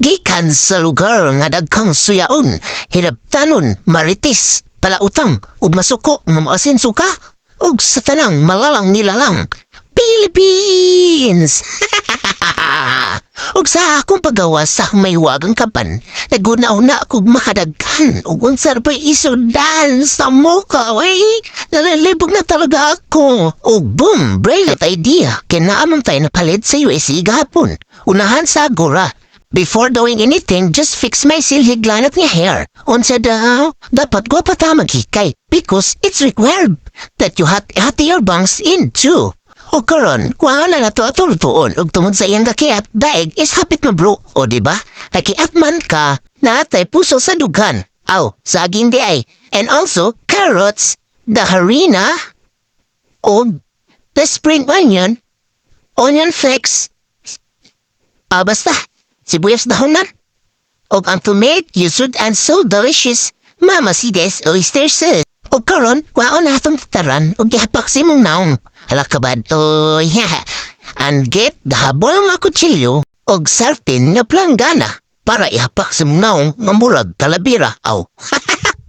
Gikan sa lugar nga dagkang suyaon, hinabtanon, maritis, palautang, ug masuko nga maasin suka, ug sa tanang malalang nilalang. Philippines! Ug sa akong paggawas sa may wagang kapan, nagunaw-na akong makadaghan ug unsar pa'y isudan sa mukha, nalalibog na talaga ako. Ug boom, brilliant idea, kinaamang tayo napalit sa USC gahapon. Unahan sa Agora. Before doing anything, just fix my silhiglanat nga hair. Unsa daw, dapat ko pa ta maghikay because it's required that you hat your bangs in too. O karon, kuha na to atultuon ug tungod sa iyang kakiat, daig is hapit mo bro. O diba? Kakiat man ka, natay puso sa dughan. Aw, saging di ay. And also, carrots, the harina, o the spring onion flakes. Basta, sibuyas dahonan. Og ang tomato, yusud and so delicious. Mama si des oyster sauce. O karon, kuha na itong taran og gihapak si mong naong. Hala kabad, and get the habol nga kutsilyo og sartin nga planggana para ihapak sa mong naong nga murag talabira. Aw,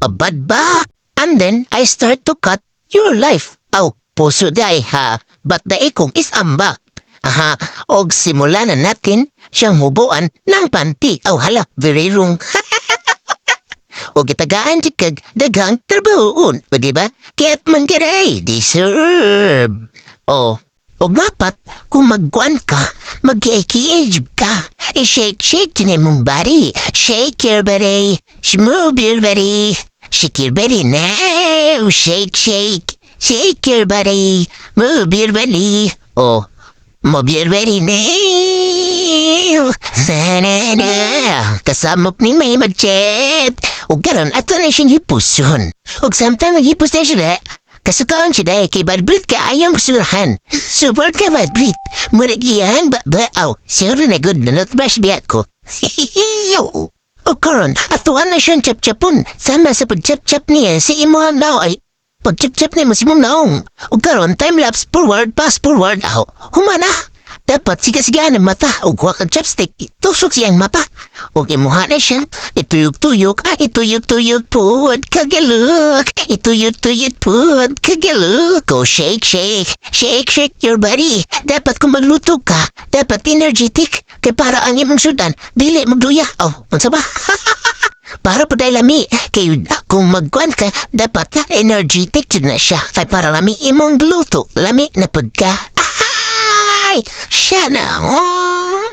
abad ba? And then, I start to cut your life. Aw, puso day ha, but the ikong is ambak. Og simulan na natin siyang hubuan ng panty. Aw, hala, very wrong. O gitagaan kag dagang trabahoon, o diba? Kaya't man kiray, deserve. O dapat, kung magkuan ka, mag-i-age ka, i-shake din mong body. Shake your body, move your body, shake your body now, shake, shake your body, move your body. O, move your body now. Sana kasamok ni may budget. O garon, ato na siyang hipuson. O samtang hipos na siya, kasukaan siya kay bad breath ka ayang surahan. Support ka bad breath. Muragiyan ba, sure na good na not-brush biyak ko. O karon, atuan na siyang chap-chapon. Sama sa pag-chap-chap niya si imuhan daw ay pag-chap-chap niya mo si mong naong. O karon, time-lapse forward, fast forward. Humana. Dapat siga-sigaan ang mata o kuha kang chopstick, itusok siyang mata. O kimuha na siya, ituyok-tuyok, ituyok-tuyok pud, kagaluk, ituyok-tuyok pud, kagaluk. O shake, shake your body. Dapat kung magluto ka, dapat energetic, kay para ang imong sudan, dili magluya. Unsa ba? Para pa dahil lami, kay kung magkuhan ka, dapat energetic na siya, kay para lami imong luto, lami na pagka. Siya na,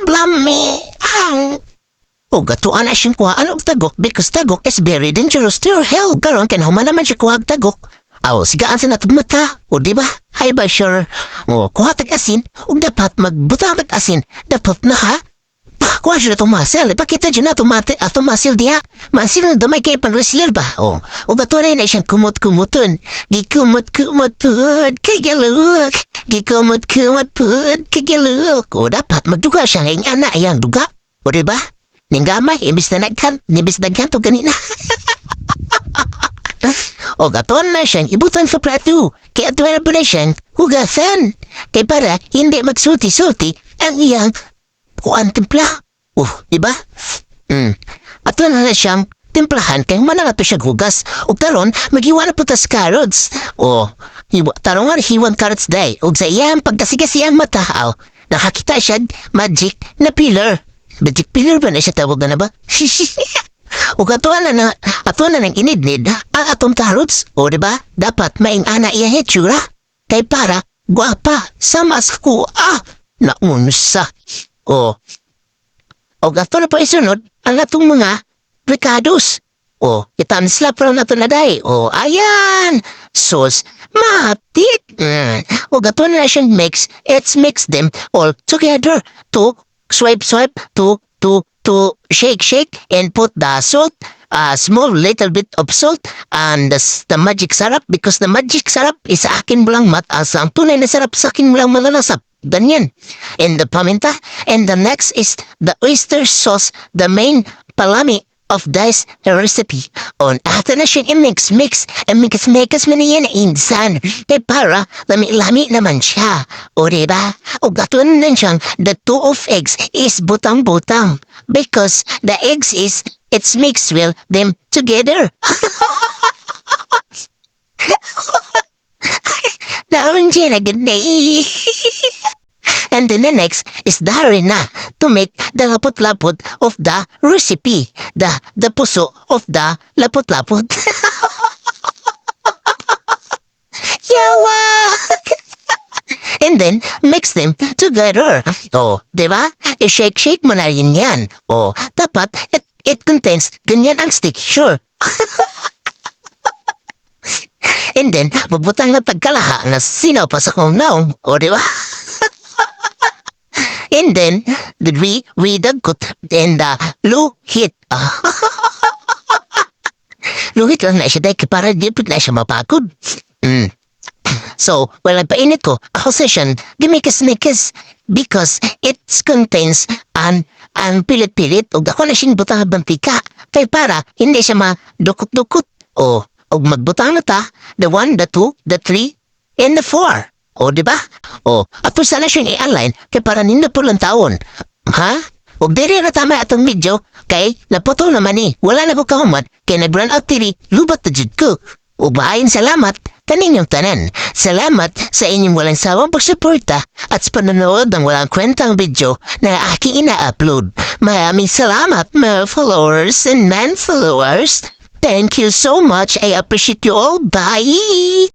blami, O gatuan na siyang kuhaan og tagok because tagok is very dangerous to your health. Karon kanahuman naman siya kuha og tagok. Sigaan sa natong mata, o diba? Hay ba sure? Kuha tag asin, o dapat magbutang tag asin. Dapat na ha? Kuha siya na itong masil. Ipakita dyan na itong masil diha. Masil na damay kayo pang wrestler ba? O gatuan na siyang kumot-kumuton. Gikumot-kumot pud, kagaluk. Gikumot-kumot pud, kagaluk. O dapat magduga siya ngayong ana ayang duga. O diba? Ninggamay, imbis na nagkan to ganina. O gatuan na siyang ibutan sa plato. Kaya tuwala po na siyang hugasan. Kaya para hindi magsulti-sulti ang iyang kuan timpla. Diba? At na siyang timplahan kaya manangat pa siyang hugas. O karon, mag-iwan na po tas carrots. Tarong nga hiwan carrots day. O sa iyang pagkasigasi ang mata, nakakita siya magic na pillar. Magic pillar ba na siya tawag na ba? O katuan na ng inidnid ang atong carrots. O diba? Dapat maing ana iya hetsura. Kay para, guwapa, sa masku. Naunsa. O gato na pa isunod ang atong mga ricados. Itanslap lang nato na day. Ayan. Sos, matit. O gato na siyang mix. Let's mix them all together. To swipe, to shake, and put the salt. A small little bit of salt and the magic syrup because the magic syrup is sa akin lang ang tunay na sarap sa akin lang malalasap. Ganyan. And the paminta. And the next is the oyster sauce, the main palami of this recipe. Ato na siyang mix, and mix man yan insan. Para lami naman siya. O diba? O gatuan na siyang the 2 of eggs is butang-butang. Because the eggs is, it's mixed well them together. Naon siya na ganay. And then the next is the harina to make the lapot-lapot of the recipe. The puso of the lapot-lapot. Yawa! And then, mix them together. Oh, di ba? I-shake-shake mo na rin yan. Oh, dapat, it contains ganyan ang stick, sure. And then, bubutang na tagkalaha na sinaw pa sa kumnaong. O, di ba? And then, we dagkot and luhit. Luhit lang na siya dahil para di na siya mapagod. So, well, painit ko, ako session, gimikas-mikas because it contains an pilit-pilit o ako na siyang butang bantika. Kaya para, hindi siya madukot-dukot. O magbutang na ta, the 1, the 2, the 3, and the 4. O, di ba? O, at po sana siyang i-align kaya para ninda po lang taon. Ha? O, diri na tama atong video kay naputol naman wala na ko kahumat kay nag-run out tiri, lubat na jud ko. O, baayin salamat kaninyong tanan. Salamat sa inyong walang sawang pagsuporta at sa panonood ng walang kwentang video na aking ina-upload. Maraming salamat mga followers and non-followers. Thank you so much. I appreciate you all. Bye!